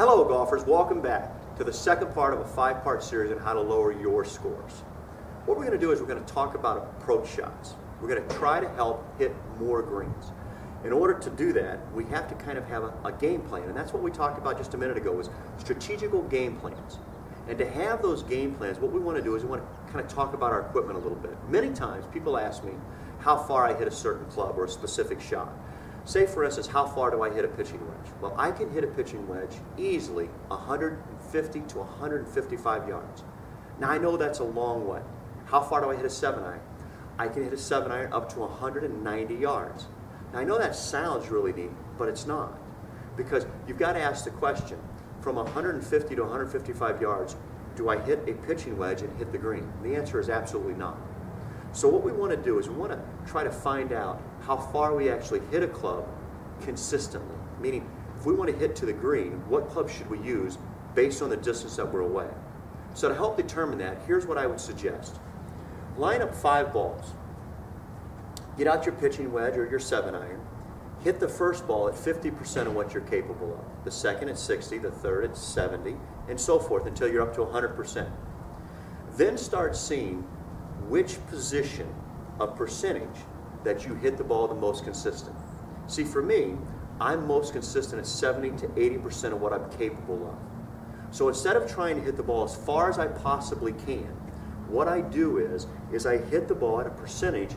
Hello golfers, welcome back to the second part of a 5-part series on how to lower your scores. What we're going to do is we're going to talk about approach shots. We're going to try to help hit more greens. In order to do that, we have to kind of have a game plan, and that's what we talked about just a minute ago, was strategical game plans. And to have those game plans, what we want to do is we want to kind of talk about our equipment a little bit. Many times people ask me how far I hit a certain club or a specific shot. Say, for instance, how far do I hit a pitching wedge? Well, I can hit a pitching wedge easily 150 to 155 yards. Now, I know that's a long way. How far do I hit a 7-iron? I can hit a 7-iron up to 190 yards. Now, I know that sounds really neat, but it's not. Because you've got to ask the question, from 150 to 155 yards, do I hit a pitching wedge and hit the green? And the answer is absolutely not. So what we want to do is we want to try to find out how far we actually hit a club consistently. Meaning, if we want to hit to the green, what club should we use based on the distance that we're away? So to help determine that, here's what I would suggest. Line up 5 balls. Get out your pitching wedge or your 7-iron. Hit the first ball at 50% of what you're capable of. The second at 60, the third at 70, and so forth until you're up to 100%. Then start seeing which position of percentage that you hit the ball the most consistent. See, for me, I'm most consistent at 70 to 80% of what I'm capable of. So instead of trying to hit the ball as far as I possibly can, what I do is I hit the ball at a percentage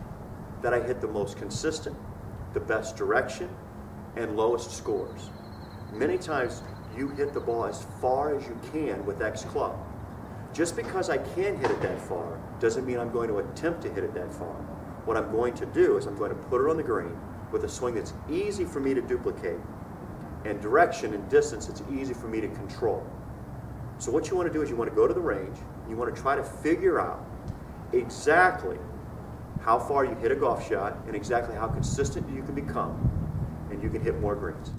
that I hit the most consistent, the best direction, and lowest scores. Many times you hit the ball as far as you can with X club. Just because I can hit it that far doesn't mean I'm going to attempt to hit it that far. What I'm going to do is I'm going to put it on the green with a swing that's easy for me to duplicate, and direction and distance it's easy for me to control. So what you want to do is you want to go to the range, you want to try to figure out exactly how far you hit a golf shot and exactly how consistent you can become, and you can hit more greens.